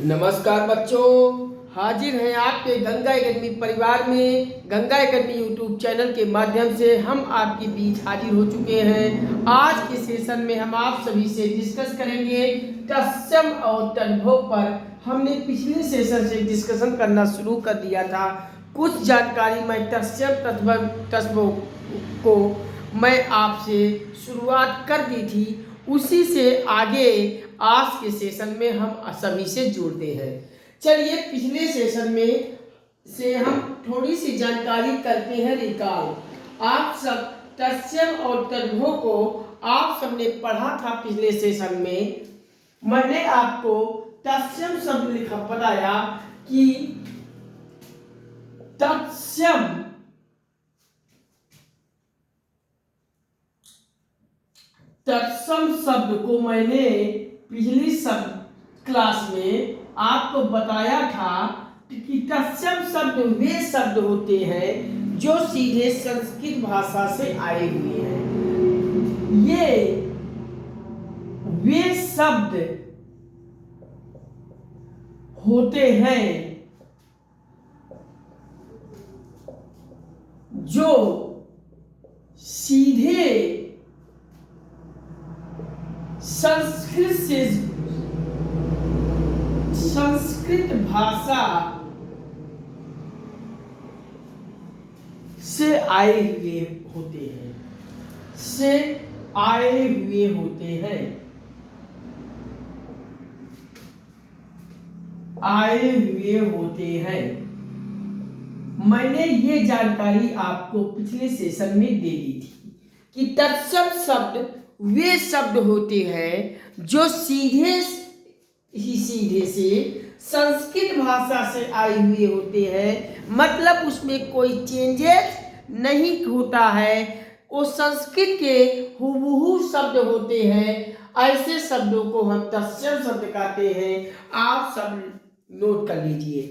नमस्कार बच्चों, हाजिर हैं आपके गंगा एकेडमी परिवार में। गंगा एकेडमी यूट्यूब चैनल के माध्यम से हम आपके बीच हाजिर हो चुके हैं। आज के सेशन में हम आप सभी से डिस्कस करेंगे तत्सम और तद्भव पर। हमने पिछले सेशन से डिस्कशन करना शुरू कर दिया था। कुछ जानकारी मैं तत्सम तद्भव को मैं आपसे शुरुआत कर दी थी, उसी से आगे आज के सेशन में हम सभी से जुड़ते हैं। चलिए पिछले सेशन में से हम थोड़ी सी जानकारी करते हैं रिकॉल। आप सब तत्सम और तद्भव को आप सबने पढ़ा था पिछले सेशन में। मैंने आपको तत्सम शब्द लिखा बताया कि तत्सम तत्सम शब्द को मैंने पिछली क्लास में आपको बताया था कि तत्सम शब्द वे शब्द होते हैं जो सीधे संस्कृत भाषा से आए हुए हैं। ये वे शब्द होते हैं जो सीधे संस्कृत भाषा से आए हुए होते हैं मैंने ये जानकारी आपको पिछले सेशन में दे दी थी कि तत्सम शब्द वे शब्द होते हैं जो सीधे से संस्कृत भाषा से आए हुए होते हैं। मतलब उसमें कोई चेंजेस नहीं होता है, वो संस्कृत के हुबहू शब्द होते हैं। ऐसे शब्दों को हम तत्सम शब्द कहते हैं। आप सब नोट कर लीजिए।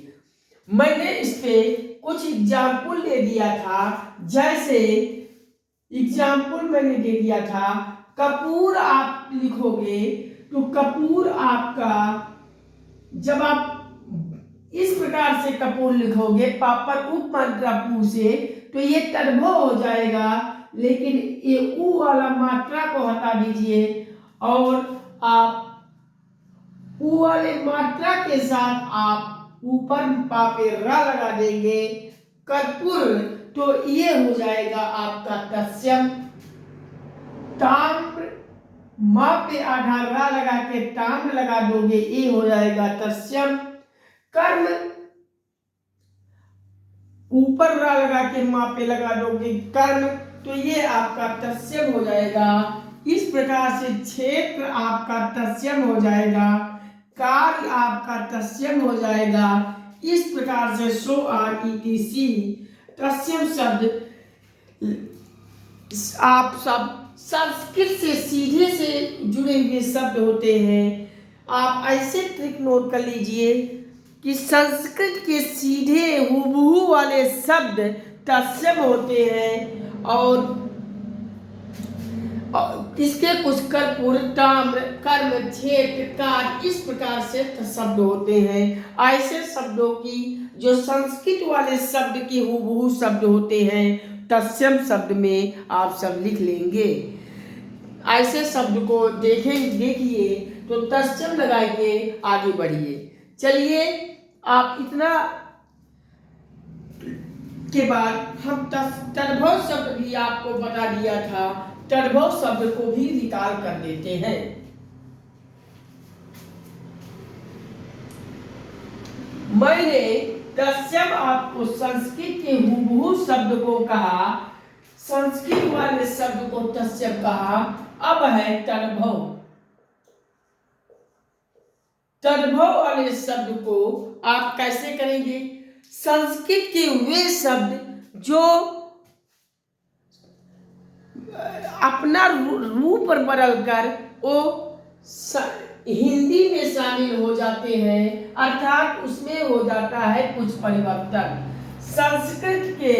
मैंने इस पे कुछ एग्जाम्पल दे दिया था। जैसे एग्जाम्पल मैंने दे दिया था, कपूर आप लिखोगे तो कपूर आपका, जब आप इस प्रकार से कपूर लिखोगे पापर उपमात्रा पू से, तो ये तद्भव हो जाएगा। लेकिन ये ऊ वाला मात्रा को हटा दीजिए और आप ऊ वाले मात्रा के साथ आप ऊपर पापे रा लगा देंगे कर्पूर, तो ये हो जाएगा आपका तत्सम। ताम्र माँ पे आधार रा लगा के ताम्र लगा दोगे, ये हो जाएगा तत्सम। कर्म ऊपर रा लगा के माँ पे लगा दोगे कर्म, तो ये आपका तत्सम हो जाएगा। इस प्रकार से क्षेत्र आपका तत्सम हो जाएगा, कार्य आपका तत्सम हो जाएगा। इस प्रकार से सो आर ETC तत्सम शब्द आप सब संस्कृत से सीधे से जुड़े हुए शब्द होते हैं। आप ऐसे ट्रिक नोट कर लीजिए कि संस्कृत के सीधे हुबहू वाले शब्द तत्सम होते हैं और इसके कुछ कर्पूर ताम्र कर्म क्षेत्र कार्य इस प्रकार से शब्द होते हैं। ऐसे शब्दों की जो संस्कृत वाले शब्द के हुबहू शब्द होते हैं तत्सम शब्द में आप सब लिख लेंगे। ऐसे शब्द को देखिए तो तत्सम लगा के आगे बढ़िए। चलिए, आप इतना के बाद हम तद्भव शब्द भी आपको बता दिया था। तद्भव शब्द को भी रिकॉल कर देते हैं। मैंने तत्सम आपको संस्कृत के हुबहू शब्द को कहा, संस्कृत वाले शब्द को तत्सम कहा। अब है तद्भव। तद्भव वाले शब्द को आप कैसे करेंगे? संस्कृत के वे शब्द जो अपना रूप बदलकर वो हिंदी में शामिल हो जाते हैं, अर्थात उसमें हो जाता है कुछ परिवर्तन। संस्कृत के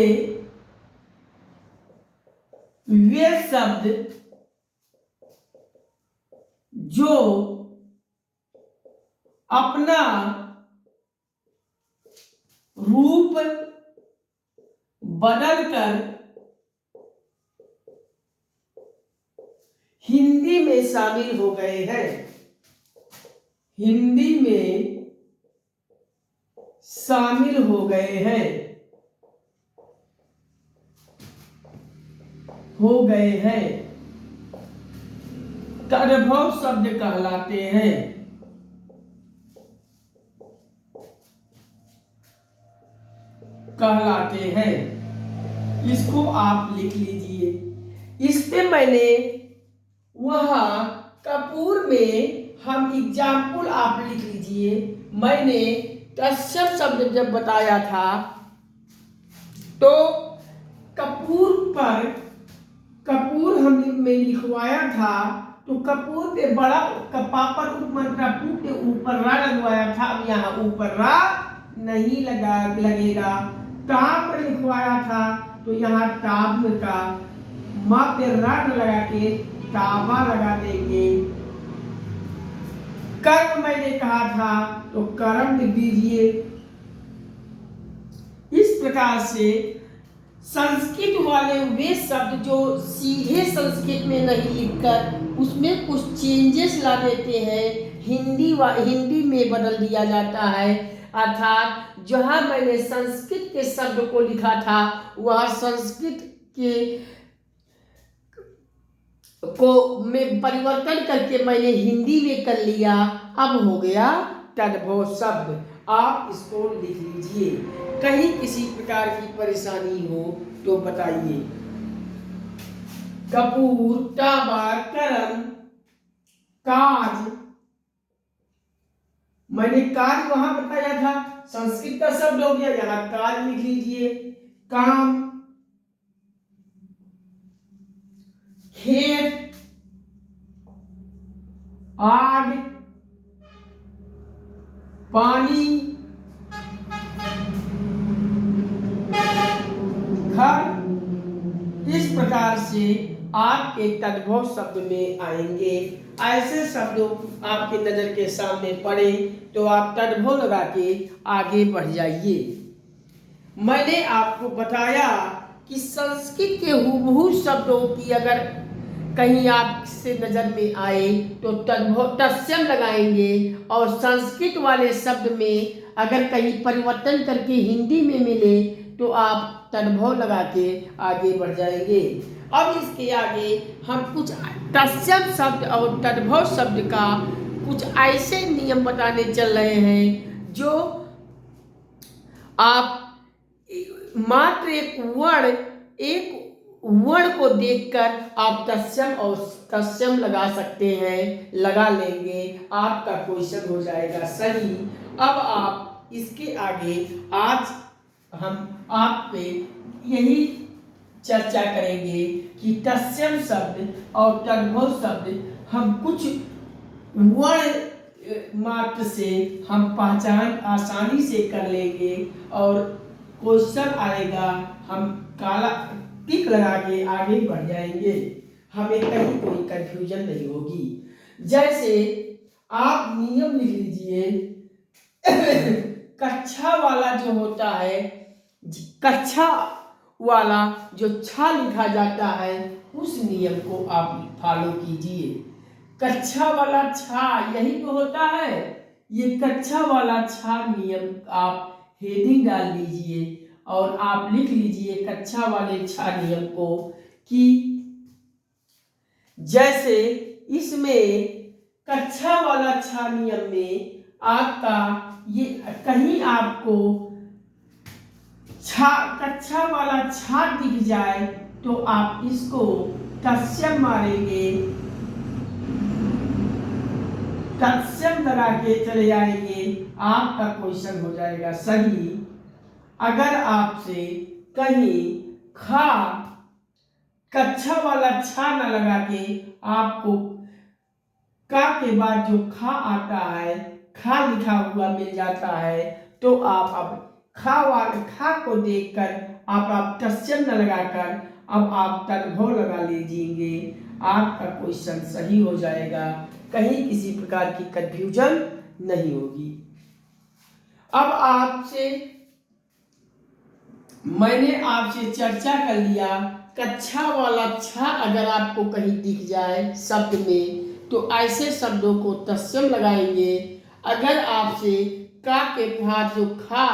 वे शब्द जो अपना रूप बदलकर हिंदी में शामिल हो गए हैं। हिंदी में शामिल हो गए हैं, तद्भव शब्द कहलाते हैं। इसको आप लिख लीजिए। इस पे मैंने वहां कपूर में हम एग्जाम्पल आप लिख लीजिए। मैंने तत्सम शब्द जब बताया था तो कपूर हमने लिखवाया था, तो कपूर पे बड़ा पापर उपमात्रा पू के ऊपर रा लगवाया था। अब यहाँ ऊपर रा नहीं लगेगा। टाप लिखवाया था तो यहाँ टाप का माँ पे रा लगा के टावा लगा देंगे। कर्म मैंने कहा था तो कर्म लिख दीजिए। इस प्रकार से संस्कृत वाले वे शब्द जो सीधे संस्कृत में नहीं लिखकर उसमें कुछ चेंजेस ला देते हैं, हिंदी में बदल दिया जाता है। अर्थात जहां मैंने संस्कृत के शब्द को लिखा था वह संस्कृत के को में परिवर्तन करके मैंने हिंदी में कर लिया। अब हो गया तद्भव शब्द। आप इसको लिख लीजिए। कहीं किसी प्रकार की परेशानी हो तो बताइए। कपूर, टाबा, कर्म, काज, मैंने काज वहां बताया था, संस्कृत का शब्द हो गया, यहां काज लिख लीजिए। काम, खेत, आग, पानी, घर। इस प्रकार से आपके तद्भव शब्द में आएंगे। ऐसे शब्द आपके नजर के सामने पड़े तो आप तद्भव लगा के आगे बढ़ जाइए। मैंने आपको बताया कि संस्कृत के हुबहू शब्दों की अगर कहीं आपसे नजर में आए तो तद्भव तत्सम लगाएंगे, और संस्कृत वाले शब्द में अगर कहीं परिवर्तन करके हिंदी में मिले तो आप तद्भव लगा के आगे बढ़ जाएंगे। अब इसके आगे हम कुछ तत्सम शब्द और तद्भव शब्द का कुछ ऐसे नियम बताने चल रहे हैं जो आप मात्र एक वर्ण को देखकर आप तत्सम और तत्सम लगा सकते हैं, लगा लेंगे, आपका क्वेश्चन हो जाएगा सही। अब आप इसके आगे आज हम आप पे यही चर्चा करेंगे कि तत्सम शब्द और तद्भव शब्द हम कुछ वर्ण मात्र से हम पहचान आसानी से कर लेंगे, और क्वेश्चन आएगा हम काला टिक लगा के आगे बढ़ जाएंगे, हमें कहीं कोई कंफ्यूजन नहीं होगी। जैसे आप नियम लिख लीजिए। कक्षा वाला जो होता है, कक्षा वाला जो छा लिखा जाता है उस नियम को आप फॉलो कीजिए। कक्षा वाला छा यही तो होता है, ये कक्षा वाला छा नियम आप हेडिंग डाल लीजिए और आप लिख लीजिए कक्षा वाले छा नियम को कि जैसे इसमें कक्षा वाला छा नियम में आपका ये कहीं आपको कक्षा वाला छा दिख जाए तो आप इसको तत्सम मारेंगे, तत्सम लगा के चले आएंगे, आपका क्वेश्चन हो जाएगा सही। अगर आपसे कहीं खा कक्षा वाला छा न लगा के आपको का के बाद जो खा आता है, खा लिखा हुआ मिल जाता है, तो आप अब खा को देखकर आप तत्सम न लगाकर अब आप तद्भव लगा लीजिएंगे, आपका क्वेश्चन सही हो जाएगा, कहीं किसी प्रकार की कंफ्यूजन नहीं होगी। अब मैंने आपसे चर्चा कर लिया, कक्षा वाला छा अगर आपको कहीं दिख जाए शब्द में तो ऐसे शब्दों को तत्सम लगाएंगे। अगर आपसे का के बाद जो खा,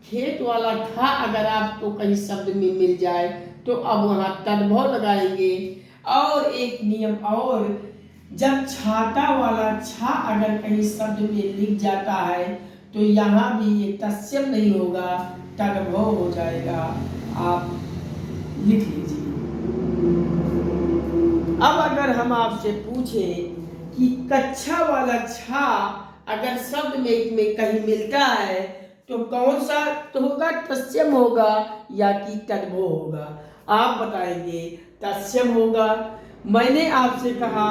खेत वाला खा अगर आपको कहीं शब्द में मिल जाए तो अब वहाँ तद्भव लगाएंगे। और एक नियम और, जब छाता वाला छा अगर कहीं शब्द में लिख जाता है तो यहाँ भी ये तत्सम नहीं होगा, तद्भव हो जाएगा। आप लिख लीजिए। अब अगर हम आपसे पूछें कि कक्षा वाला छा अगर शब्द में कहीं मिलता है तो कौन सा तो होगा, तत्सम होगा या कि तद्भव होगा? आप बताएंगे तत्सम होगा। मैंने आपसे कहा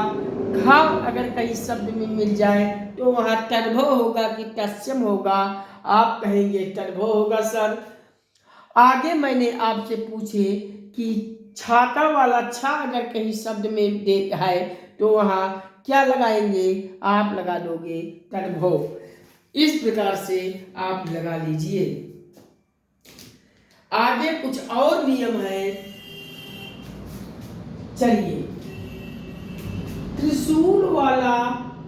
घा अगर कहीं शब्द में मिल जाए तो वहाँ तद्भव होगा कि तत्सम होगा? आप कहेंगे तद्भव होगा सर। आगे मैंने आपसे पूछे कि छाता वाला छा अगर कहीं शब्द में दे है तो वहाँ क्या लगाएंगे? आप लगा दोगे तद्भव। इस प्रकार से आप लगा लीजिए। आगे कुछ और नियम है, चलिए। त्रिशूल वाला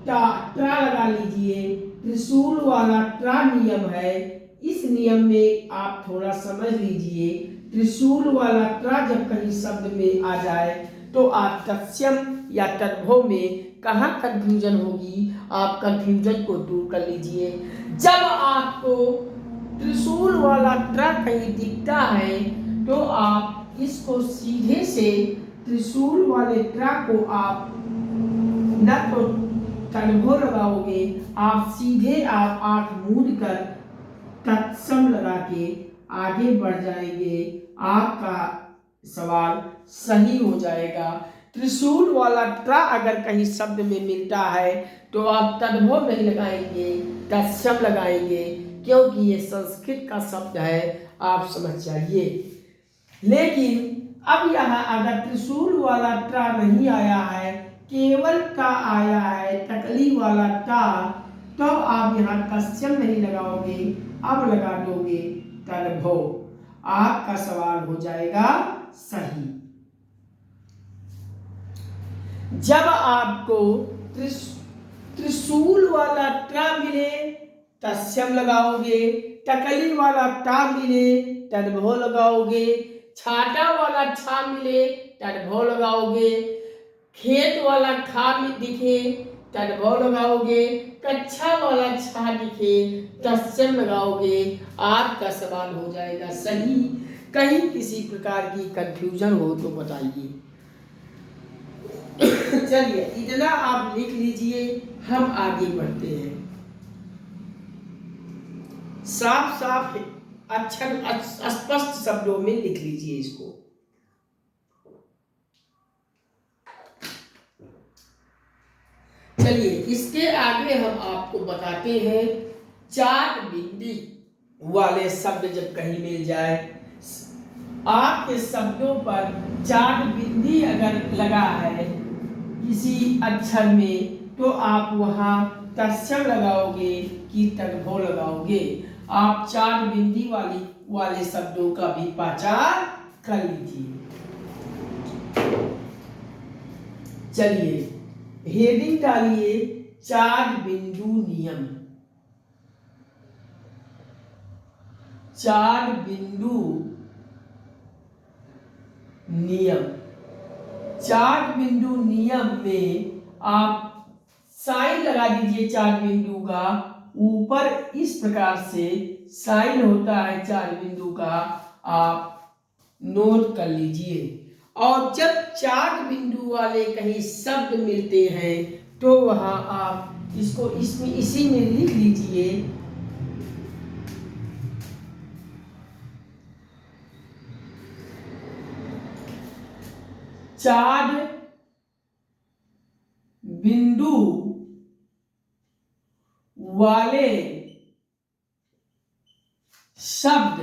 ट्रा लगा लीजिए। त्रिशूल वाला ट्रा नियम है। इस नियम में आप थोड़ा समझ लीजिए। त्रिशूल वाला ट्रा जब कहीं शब्द में आ जाए तो आप तत्सम या तद्भव में कहाँ कंफ्यूजन होगी, आप कंफ्यूजन को दूर कर लीजिए। जब आपको त्रिशूल वाला ट्रा कहीं दिखता है तो आप इसको सीधे से त्रिशूल वाले ट्रा को आप न तो तद्भव लगाओगे, आप सीधे आप आंख मूंद कर तत्सम लगा के आगे बढ़ जाएंगे। आपका सवाल सही हो जाएगा। त्रिशूल वाला ट्रा अगर कहीं शब्द में मिलता है तो आप तद्भव नहीं लगाएंगे, तत्सम लगाएंगे, क्योंकि ये संस्कृत का शब्द है, आप समझ जाइए। लेकिन अब यहाँ अगर त्रिशूल वाला ट्रा नहीं आया है, केवल टा आया है, टकली वाला टा, तो आप यहाँ तत्सम नहीं लगाओगे, अब लगा दोगे तद्भव। आपका सवाल हो जाएगा सही। जब आपको त्रिशूल वाला ट्रा मिले तत्सम लगाओगे, टकली वाला टा मिले तद्भव लगाओगे, छाटा वाला छा मिले तद्भव लगाओगे, खेत वाला खा में दिखे तद्भव लगाओगे, कक्षा वाला छा दिखे तत्सम लगाओगे। आपका सवाल हो जाएगा सही। कहीं किसी प्रकार की कंफ्यूजन हो तो बताइए। चलिए इतना आप लिख लीजिए, हम आगे बढ़ते हैं। साफ साफ अक्षर स्पष्ट शब्दों में लिख लीजिए इसको। चलिए इसके आगे हम आपको बताते हैं, चार बिंदी वाले शब्द जब कहीं मिल जाए, आपके शब्दों पर चार बिंदी अगर लगा है किसी अक्षर में तो आप वहां तत्सम लगाओगे कि तद्भव लगाओगे? आप चार बिंदी वाले शब्दों का भी पहचान कर लीजिए। चलिए हेडिंग डालिए, चार बिंदु नियम। चार बिंदु नियम। चार बिंदु नियम में आप साइन लगा दीजिए चार बिंदु का। ऊपर इस प्रकार से साइन होता है चार बिंदु का, आप नोट कर लीजिए। और जब चार बिंदु वाले कहीं शब्द मिलते हैं तो वहां आप इसको इसी में लिख लीजिए। चार बिंदु वाले शब्द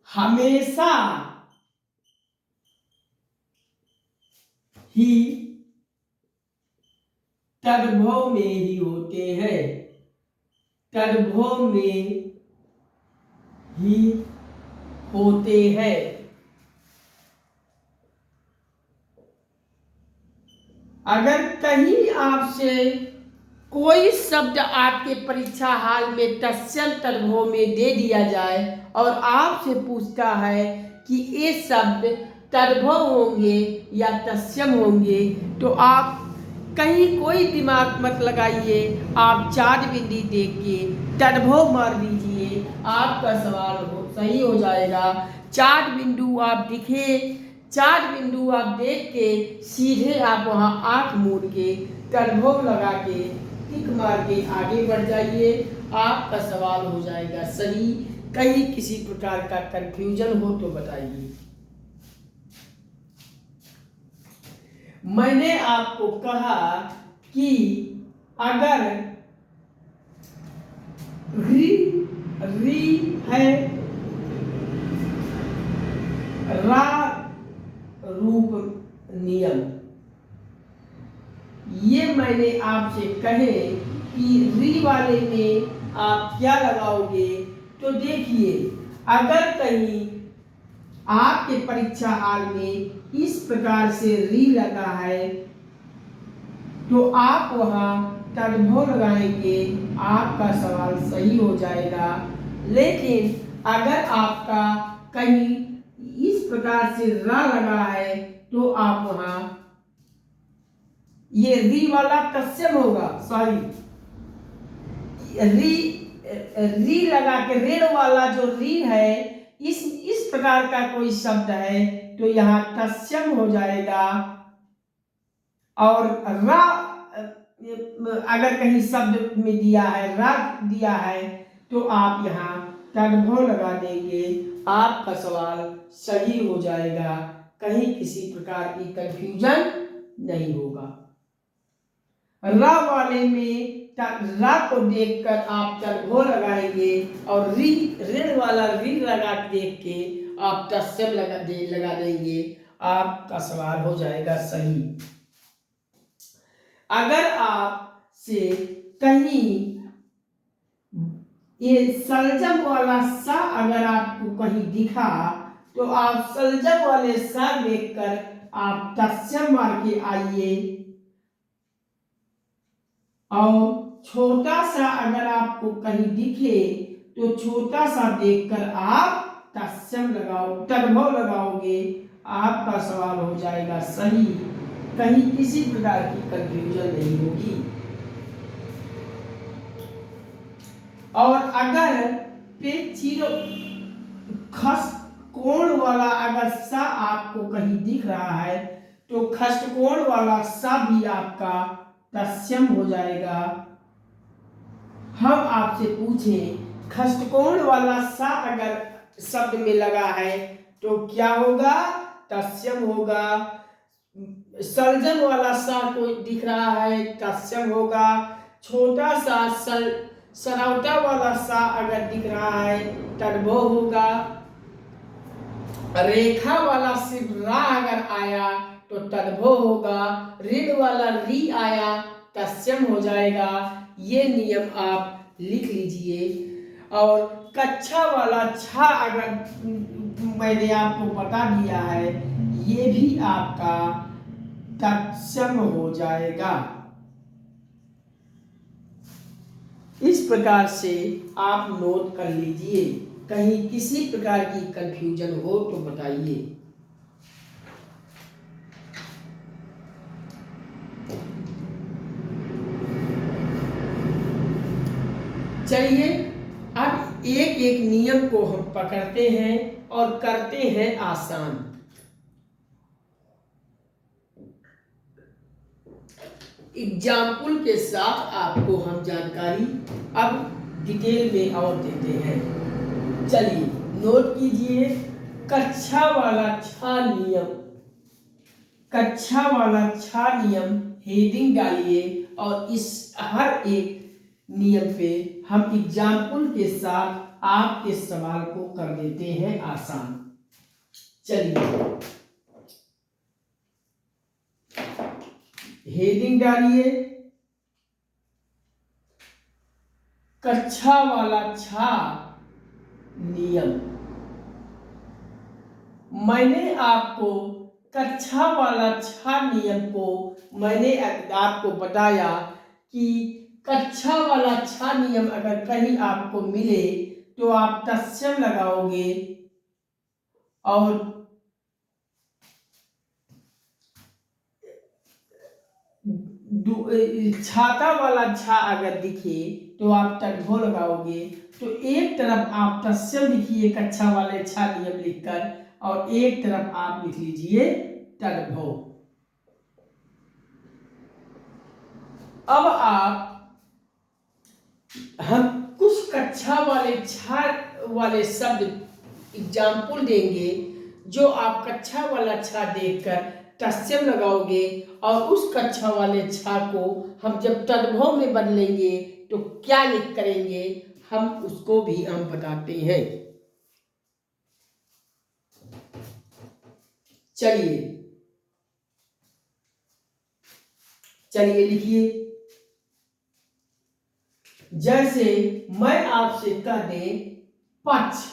हमेशा ही तद्भव में ही होते हैं, तद्भव में ही होते हैं। अगर कहीं आपसे कोई शब्द आपके परीक्षा हाल में तत्सम तद्भव में दे दिया जाए और आपसे पूछता है कि ये शब्द तद्भव होंगे या तत्सम होंगे, तो आप कहीं कोई दिमाग मत लगाइए, आप 4 बिंदी देख के तद्भव मार दीजिए, आपका सवाल सही हो जाएगा। 4 बिंदु आप दिखे, 4 बिंदु आप देख के सीधे आप वहाँ आंख मूंद के तद्भव लगा के टिक मार के आगे बढ़ जाइए, आपका सवाल हो जाएगा सही। कहीं किसी प्रकार का कंफ्यूजन हो तो बताइए। मैंने आपको कहा कि अगर री है रा रूप नियम, ये मैंने आपसे कहे कि री वाले में आप क्या लगाओगे, तो देखिए अगर कहीं आपके परीक्षा हाल में इस प्रकार से री लगा है तो आप वहां तद्भव लगाएंगे, आपका सवाल सही हो जाएगा। लेकिन अगर आपका कहीं इस प्रकार से रा लगा है तो आप वहां ये री वाला तत्सम होगा, सॉरी री लगा के रेड वाला जो री है इस प्रकार का कोई शब्द है तो यहाँ तत्सम हो जाएगा। और रा अगर कहीं शब्द में दिया है रा दिया है तो आप यहाँ तद्भव लगा देंगे, आपका सवाल सही हो जाएगा, कहीं किसी प्रकार की कंफ्यूजन नहीं होगा। रा वाले में रा को देखकर आप तद्भव लगाएंगे और ऋण वाला ऋण लगा देख के आप तत्सम लगा देंगे, आपका सवाल हो जाएगा सही। अगर आप से कहीं ये सलजम वाला सा अगर आपको कहीं दिखा तो आप सलजम वाले सा देखकर आप तत्सम मार के आइए, और छोटा सा अगर आपको कहीं दिखे तो छोटा सा देखकर आप तत्सम तद्भव लगाओगे, आपका सवाल हो जाएगा सही, कहीं किसी प्रकार की कंफ्यूजन नहीं होगी। और अगर पेचिरो खष्टकोण वाला अगर सा आपको कहीं दिख रहा है तो खष्टकोण वाला सा भी आपका तत्सम हो जाएगा। हम आपसे पूछें खष्टकोण वाला सा अगर शब्द में लगा है तो क्या होगा, तत्सम होगा। सलजम वाला सा कोई दिख रहा है तत्सम होगा। छोटा सा सरौटा वाला सा अगर दिख रहा है तद्भव होगा। रेखा वाला सिर्फ रा अगर आया तो तद्भव होगा। ऋण वाला री आया तत्सम हो जाएगा। ये नियम आप लिख लीजिए। और कच्छा वाला छा अगर मैंने आपको बता दिया है, ये भी आपका तत्सम हो जाएगा। इस प्रकार से आप नोट कर लीजिए, कहीं किसी प्रकार की कंफ्यूजन हो तो बताइए। चलिए अब एक एक नियम को हम पकड़ते हैं और करते हैं आसान। एग्जाम्पल के साथ आपको हम जानकारी अब डिटेल में और देते हैं। चलिए नोट कीजिए, कक्षा वाला छा नियम, कक्षा वाला छा नियम हेडिंग डालिए और इस हर एक नियम पे हम एग्जाम्पल के साथ आपके सवाल को कर देते हैं आसान। चलिए हेडिंग डालिए, कक्षा वाला छा नियम। मैंने आपको कक्षा वाला छा नियम को मैंने आपको बताया कि कक्षा वाला छा नियम अगर कहीं आपको मिले तो आप तत्सम लगाओगे और छाता वाला छा अगर दिखे तो आप तद्भव लगाओगे। तो एक तरफ आप तत्सम लिखिए कक्षा वाले छा नियम लिखकर और एक तरफ आप लिख लीजिए तद्भव। अब हम कुछ कक्षा वाले छा वाले शब्द एग्जाम्पल देंगे जो आप कक्षा वाला छा देखकर तत्सम लगाओगे और उस कक्षा वाले छा को हम जब तद्भव में बदलेंगे तो क्या लिख करेंगे हम उसको भी हम बताते हैं। चलिए लिखिए। जैसे मैं आपसे कह दे पक्ष,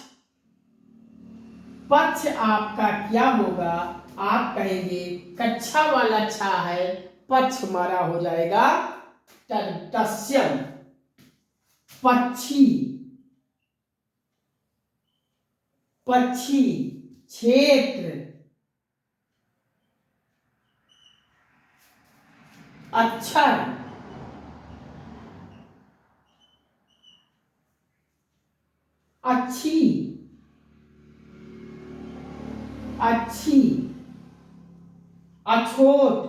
पक्ष आपका क्या होगा, आप कहेंगे कक्षा वाला छा है पक्ष हमारा हो जाएगा तत्सम। पक्षी, पक्षी, क्षेत्र, अक्षर, अच्छी, अच्छी, अछूत,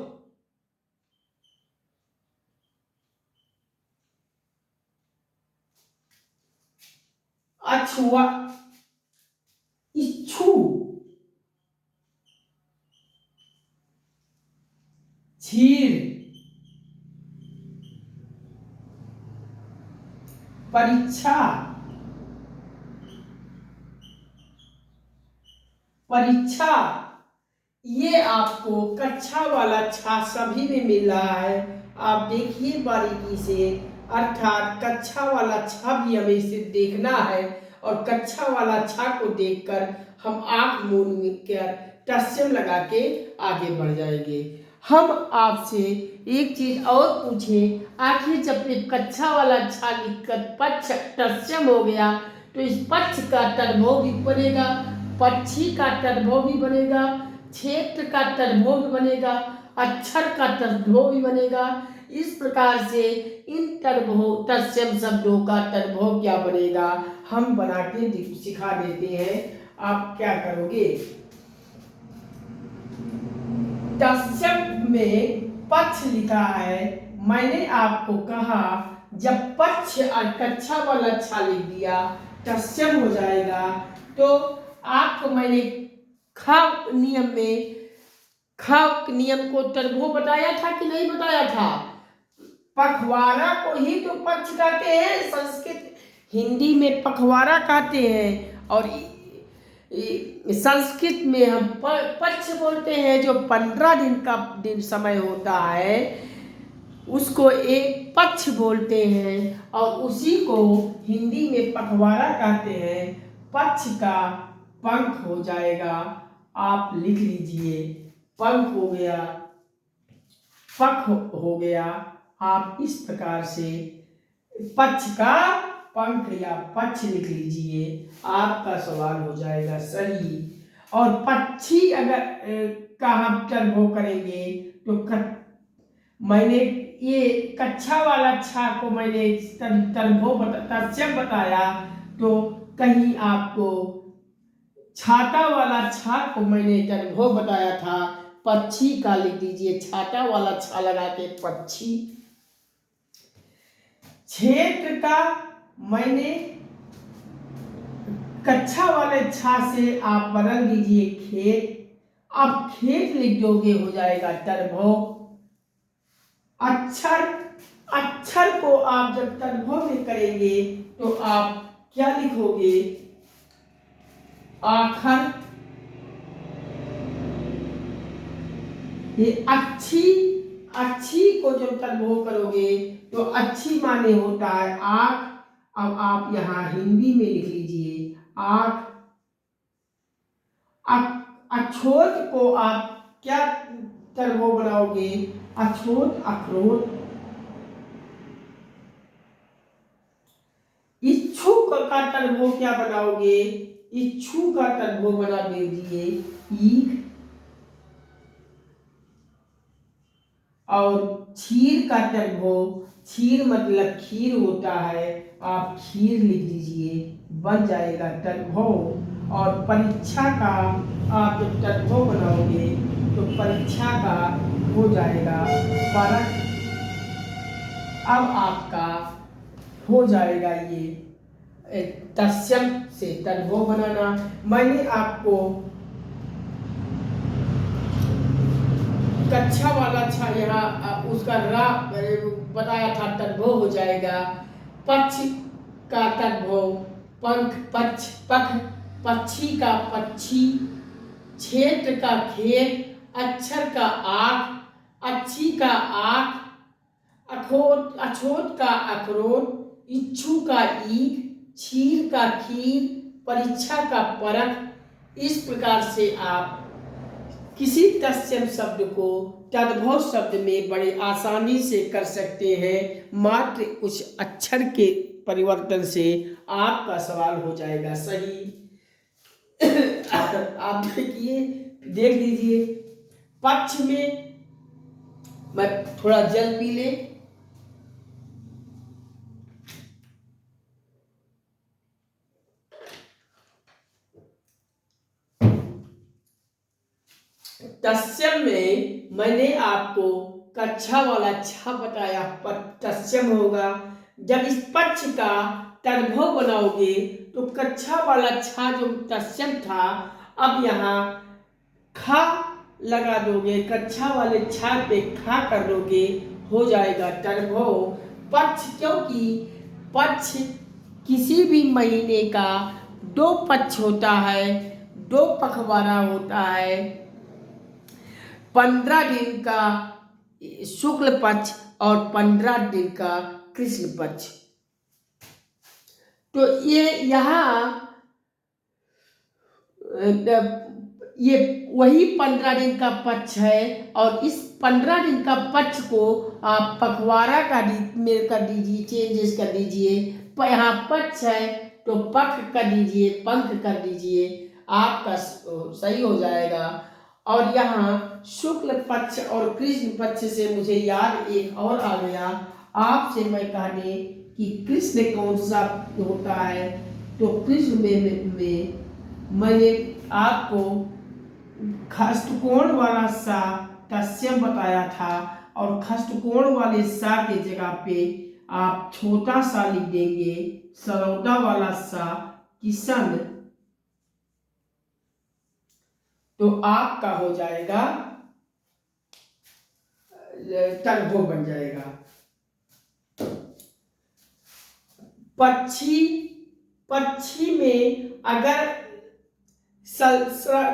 अछुआ, इच्छु, क्षीर, परीक्षा, परीक्षा। ये आपको कक्षा वाला छा सभी में मिल रहा है, आप देखिए बारीकी से। अर्थात कक्षा वाला छा भी हमें इसे देखना है और कक्षा वाला छा को देखकर हम आंख मूंद कर तत्सम लगा के आगे बढ़ जाएंगे। हम आपसे एक चीज और पूछें, आखिर जब एक कक्षा वाला छा लिखकर पक्ष तत्सम हो गया तो इस पक्ष का तद्भव भी बनेगा, पक्षी का तद्भव भी बनेगा, क्षेत्र का तद्भव भी बनेगा, अक्षर का तद्भव भी बनेगा। इस प्रकार से इन तद्भव तत्सम शब्दों का तद्भव क्या बनेगा हम बना के सिखा देते हैं। आप क्या करोगे, तत्सम में पक्ष लिखा है, मैंने आपको कहा जब पक्ष और कक्षा वाला छा लिख दिया तत्सम हो जाएगा। तो आपको मैंने खा नियम में खा नियम को तद्भव बताया था कि नहीं बताया था। पखवाड़ा को ही तो पक्ष कहते हैं, संस्कृत हिंदी में पखवाड़ा कहते हैं और संस्कृत में हम पक्ष बोलते हैं। जो 15 दिन का समय होता है उसको एक पक्ष बोलते हैं और उसी को हिंदी में पखवाड़ा कहते हैं। पक्ष का पंख हो जाएगा, आप लिख लीजिए पंख हो गया, पख हो गया। आप इस प्रकार से पक्ष का पंख या पक्ष लिख लीजिए, आपका सवाल हो जाएगा सही। और पक्षी अगर का हम तद्भव करेंगे तो मैंने ये कक्षा वाला छा को मैंने तद्भव तत्सम बताया, तो कहीं आपको छाता वाला छा को मैंने तद्भव बताया था, पक्षी का लिख दीजिए, छाता वाला छा लगा के पक्षी। क्षेत्र का मैंने कक्षा वाले छा से आप बदल दीजिए खेत, अब खेत लिख दोगे हो जाएगा तद्भव। अक्षर, अक्षर को आप जब तद्भव में करेंगे तो आप क्या लिखोगे, आखर। ये अच्छी, अच्छी को जब तद्भव करोगे तो अच्छी माने होता है आँख अब आप यहाँ हिंदी में लिख लीजिए आँख। अछोत को आप क्या टर्बो बनाओगे? अछोत, अखरोट। इच्छुक का टर्बो क्या बनाओगे? इच्छू का टर्बो बना दीजिए ईख। और क्षीर का टर्बो, क्षीर मतलब खीर होता है, आप खीर लिख दीजिए, बन जाएगा टर्बो। और परीक्षा का आप जब टर्बो बनाओगे तो परीक्षा का हो जाएगा परख। अब आपका हो जाएगा ये तत्सम से टर्बो बनाना। मैंने आपको कक्षा वाला छा यहाँ उसका रा बताया था, टर्बो हो जाएगा। पक्ष का टर्बो, पंख, पक्ष, पख, पक्षी का पक्षी, क्षेत्र का खेत, अक्षर का आख, अच्छी का आख, अखोट, अछोट का अखरोट, इच्छू का ईख, क्षीर का खीर, परीक्षा का परख। इस प्रकार से आप किसी तत्सम शब्द को तद्भव शब्द में बड़े आसानी से कर सकते हैं। मात्र कुछ अक्षर के परिवर्तन से आपका सवाल हो जाएगा सही। आप देखिए, देख लीजिए। पक्ष में मैं थोड़ा जल पी ले। तत्सम में मैंने आपको कक्षा वाला छा बताया, पर तत्सम होगा। जब इस पक्ष का तद्भव बनाओगे तो कक्षा वाला छा जो तत्सम था, अब यहाँ खा लगा दोगे, कक्षा वाले छा पे खा कर दोगे, हो जाएगा तद्भव। पक्ष, क्योंकि पक्ष किसी भी महीने का 2 पक्ष होता है, 2 पखवाड़ा होता है। 15 दिन का शुक्ल पक्ष और 15 दिन का कृष्ण पक्ष। तो ये वही 15 दिन का पक्ष है, और इस 15 दिन का पक्ष को आप पखवाड़ा में कर दीजिए, चेंजेस कर दीजिए। यहाँ पक्ष है तो पख कर दीजिए, पंख कर दीजिए, आपका सही हो जाएगा। और यहाँ शुक्ल पक्ष और कृष्ण पक्ष से मुझे याद एक और आ गया, आपसे मैं कहने कि कृष्ण कौन सा होता है। तो कृष्ण में मैंने आपको खष्टकोण वाला सा तत्सम बताया था, और खष्टकोण वाले सा के जगह पे आप छोटा सा लिख देंगे, सरौदा वाला सा, किशन। तो आपका हो जाएगा टर्बो बन जाएगा। पक्षी, पक्षी में अगर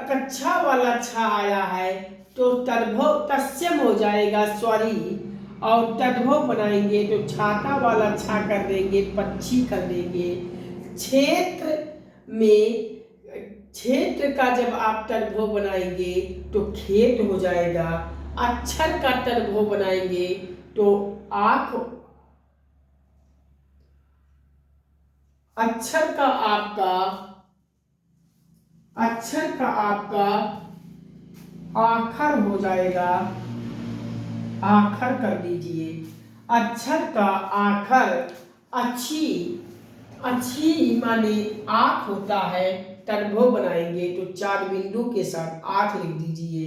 कक्षा वाला छा आया है तो टर्बो तत्सम हो जाएगा, सॉरी। और टर्बो बनाएंगे तो छाता वाला छा कर देंगे, पक्षी कर देंगे। क्षेत्र में, क्षेत्र का जब आप टर्बो बनाएंगे तो खेत हो जाएगा। अक्षर का टर्बो बनाएंगे तो आँख, अक्षर का आपका आखर हो जाएगा, आखर कर दीजिए। अक्षर का आखर, अच्छी, अच्छी माने आँख होता है, टर्बो बनाएंगे तो 4 बिंदु के साथ 8 लिख दीजिए।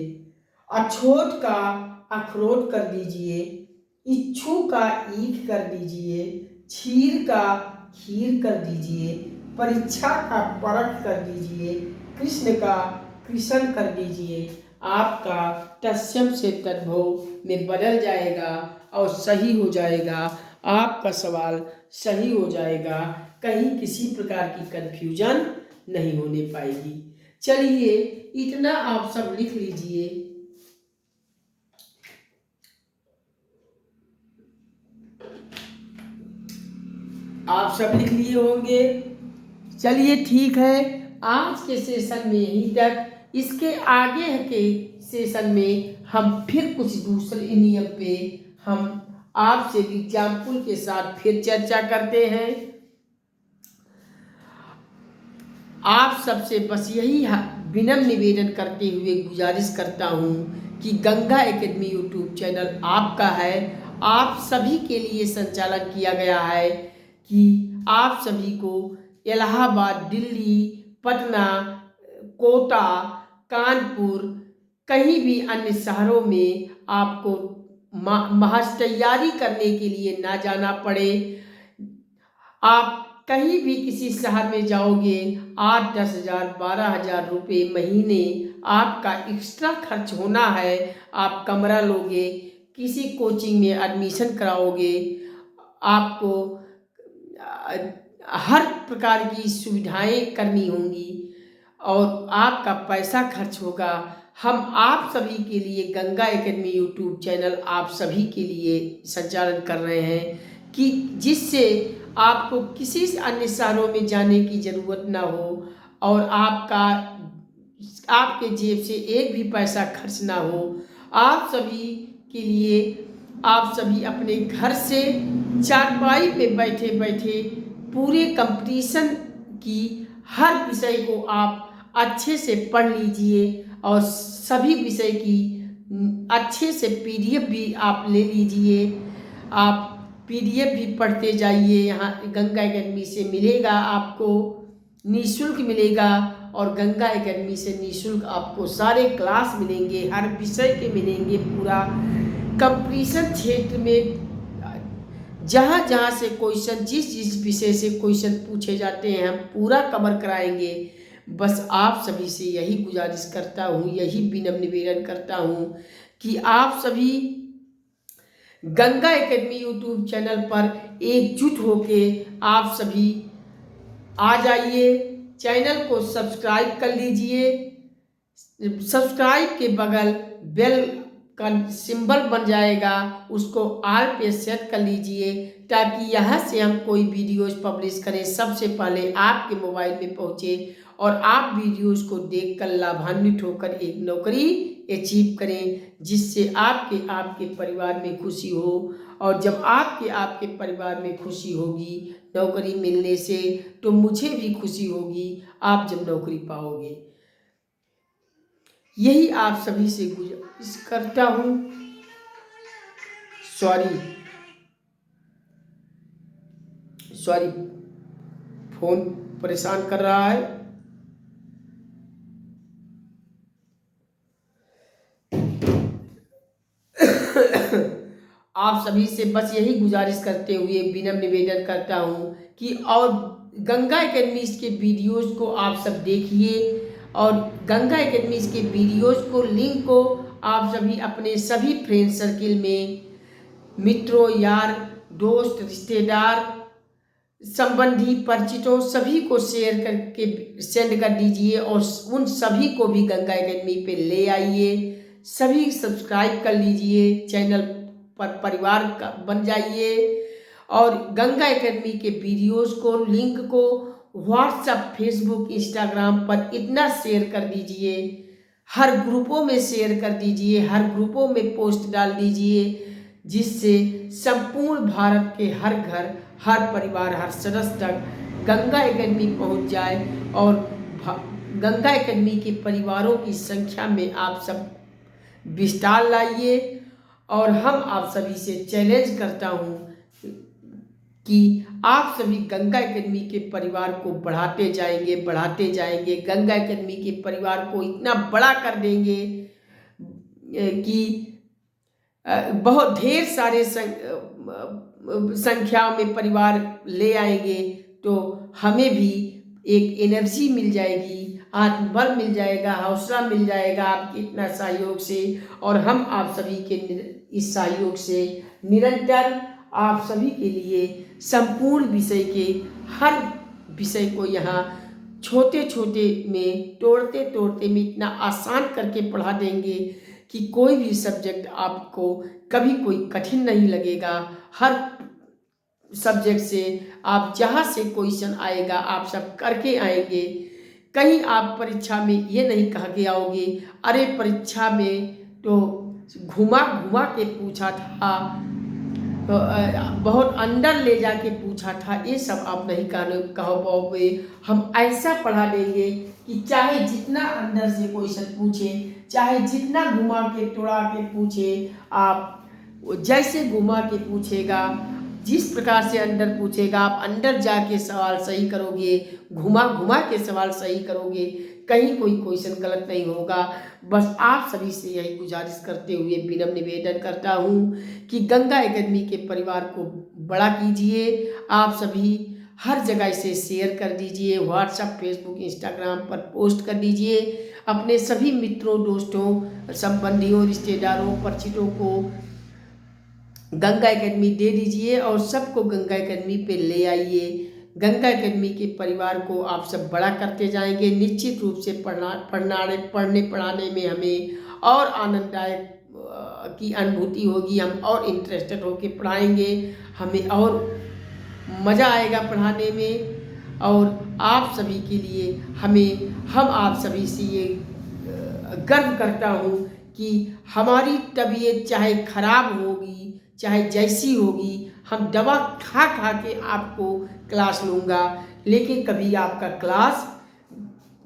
अछोट का अखरोट कर दीजिए, इच्छू का ईख कर दीजिए, क्षीर का खीर कर दीजिए, परीक्षा का परख कर दीजिए, कृष्ण का कृष्ण कर दीजिए। आपका तत्सम से तद्भव में बदल जाएगा और सही हो जाएगा, आपका सवाल सही हो जाएगा, कहीं किसी प्रकार की कन्फ्यूजन नहीं होने पाएगी। चलिए, इतना आप सब लिख लीजिए। आप सब लिख लिए होंगे। चलिए ठीक है, आज के सेशन में यहीं तक। इसके आगे के सेशन में हम फिर कुछ दूसरे नियम पे हम आपसे एग्जाम्पल के साथ फिर चर्चा करते हैं। आप सबसे बस यही विनम्र निवेदन करते हुए गुजारिश करता हूँ कि गंगा एकेडमी यूट्यूब चैनल आपका है, आप सभी के लिए संचालन किया गया है कि आप सभी को इलाहाबाद, दिल्ली, पटना, कोटा, कानपुर, कहीं भी अन्य शहरों में आपको महज तैयारी करने के लिए ना जाना पड़े। आप कहीं भी किसी शहर में जाओगे, 8-10 हज़ार 12 हज़ार रुपये महीने आपका एक्स्ट्रा खर्च होना है। आप कमरा लोगे, किसी कोचिंग में एडमिशन कराओगे, आपको हर प्रकार की सुविधाएं करनी होंगी और आपका पैसा खर्च होगा। हम आप सभी के लिए गंगा एकेडमी यूट्यूब चैनल आप सभी के लिए संचालन कर रहे हैं कि जिससे आपको किसी अन्य शहरों में जाने की ज़रूरत ना हो और आपके जेब से एक भी पैसा खर्च ना हो। आप सभी के लिए आप सभी अपने घर से चारपाई पे बैठे बैठे पूरे कंपटीशन की हर विषय को आप अच्छे से पढ़ लीजिए और सभी विषय की अच्छे से पीडीएफ भी आप ले लीजिए। आप पीडीएफ भी पढ़ते जाइए, यहाँ गंगा एकेडमी से मिलेगा, आपको निःशुल्क मिलेगा और गंगा एकेडमी से निःशुल्क आपको सारे क्लास मिलेंगे, हर विषय के मिलेंगे। पूरा कंपटीशन क्षेत्र में जहाँ जहाँ से क्वेश्चन, जिस विषय से क्वेश्चन पूछे जाते हैं, हम पूरा कवर कराएंगे। बस आप सभी से यही गुजारिश करता हूँ, यही विनम्र निवेदन करता हूँ कि आप सभी गंगा एकेडमी यूट्यूब चैनल पर एकजुट होके आप सभी आ जाइए। चैनल को सब्सक्राइब कर लीजिए, सब्सक्राइब के बगल बेल का सिंबल बन जाएगा, उसको ऑल पे सेट कर लीजिए ताकि यहाँ से हम कोई वीडियोस पब्लिश करें सबसे पहले आपके मोबाइल में पहुँचे और आप वीडियोस को देखकर लाभान्वित होकर एक नौकरी अचीव करें, जिससे आपके परिवार में खुशी हो। और जब आपके परिवार में खुशी होगी नौकरी मिलने से, तो मुझे भी खुशी होगी आप जब नौकरी पाओगे। यही आप सभी से गुजारिश करता हूँ। सॉरी, फोन परेशान कर रहा है। आप सभी से बस यही गुजारिश करते हुए विनम्र निवेदन करता हूँ कि और गंगा एकेडमी के वीडियोस को आप सब देखिए और गंगा एकेडमी के वीडियोस को लिंक को आप सभी अपने सभी फ्रेंड सर्किल में, मित्रों, यार, दोस्त, रिश्तेदार, संबंधी, परिचितों सभी को शेयर करके सेंड कर दीजिए और उन सभी को भी गंगा एकेडमी पे ले आइए। सभी सब्सक्राइब कर लीजिए, चैनल पर परिवार का बन जाइए और गंगा एकेडमी के वीडियोस को, लिंक को व्हाट्सएप, फेसबुक, इंस्टाग्राम पर इतना शेयर कर दीजिए, हर ग्रुपों में शेयर कर दीजिए, हर ग्रुपों में पोस्ट डाल दीजिए, जिससे संपूर्ण भारत के हर घर, हर परिवार, हर सदस्य तक गंगा एकेडमी पहुंच जाए और गंगा एकेडमी के परिवारों की संख्या में आप सब विस्तार लाइए। और हम आप सभी से चैलेंज करता हूं कि आप सभी गंगा एकेडमी के परिवार को बढ़ाते जाएंगे, गंगा एकेडमी के परिवार को इतना बड़ा कर देंगे कि बहुत ढेर सारे संख्या में परिवार ले आएंगे, तो हमें भी एक एनर्जी मिल जाएगी, आत्मबल मिल जाएगा, हौसला मिल जाएगा आपके इतना सहयोग से। और हम आप सभी के इस सहयोग से निरंतर आप सभी के लिए संपूर्ण विषय के हर विषय को यहाँ छोटे छोटे में तोड़ते तोड़ते में इतना आसान करके पढ़ा देंगे कि कोई भी सब्जेक्ट आपको कभी कोई कठिन नहीं लगेगा। हर सब्जेक्ट से आप जहाँ से क्वेश्चन आएगा आप सब करके आएंगे। कहीं आप परीक्षा में ये नहीं कह के आओगे अरे परीक्षा में तो घुमा घुमा के पूछा था, तो बहुत अंदर ले जाके पूछा था, ये सब आप नहीं कह पाओगे। हम ऐसा पढ़ा देंगे कि चाहे जितना अंदर से क्वेश्चन पूछे, चाहे जितना घुमा के तोड़ा के पूछे, आप जैसे घुमा के पूछेगा, जिस प्रकार से अंदर पूछेगा, आप अंदर जाके सवाल सही करोगे, घुमा घुमा के सवाल सही करोगे, कहीं कोई क्वेश्चन गलत नहीं होगा। बस आप सभी से यही गुजारिश करते हुए विनम्र निवेदन करता हूँ कि गंगा एकेडमी के परिवार को बड़ा कीजिए। आप सभी हर जगह इसे शेयर कर दीजिए, व्हाट्सएप, फेसबुक, इंस्टाग्राम पर पोस्ट कर दीजिए। अपने सभी मित्रों, दोस्तों, संबंधियों, रिश्तेदारों, परिचितों को गंगा एकेडमी दे दीजिए और सबको गंगा एकेडमी पे ले आइए। गंगा एकेडमी के परिवार को आप सब बड़ा करते जाएंगे। निश्चित रूप से पढ़ने पढ़ाने में हमें और आनंददायक की अनुभूति होगी, हम और इंटरेस्टेड होकर पढ़ाएंगे, हमें और मज़ा आएगा पढ़ाने में। और आप सभी के लिए हम आप सभी से ये गर्व करता हूँ कि हमारी तबीयत चाहे खराब होगी, चाहे जैसी होगी, हम दवा खा खा के आपको क्लास लूँगा, लेकिन कभी आपका क्लास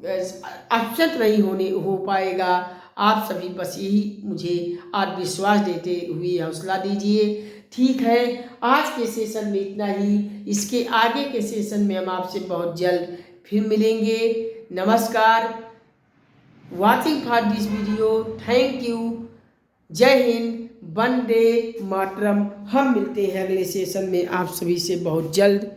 एब्सेंट नहीं हो पाएगा। आप सभी बस यही मुझे आत्मविश्वास देते हुए हौसला दीजिए। ठीक है, आज के सेशन में इतना ही। इसके आगे के सेशन में हम आपसे बहुत जल्द फिर मिलेंगे। नमस्कार, watching for this video, thank you, जय हिंद, वंदे मातरम। हम मिलते हैं अगले सेशन में आप सभी से बहुत जल्द।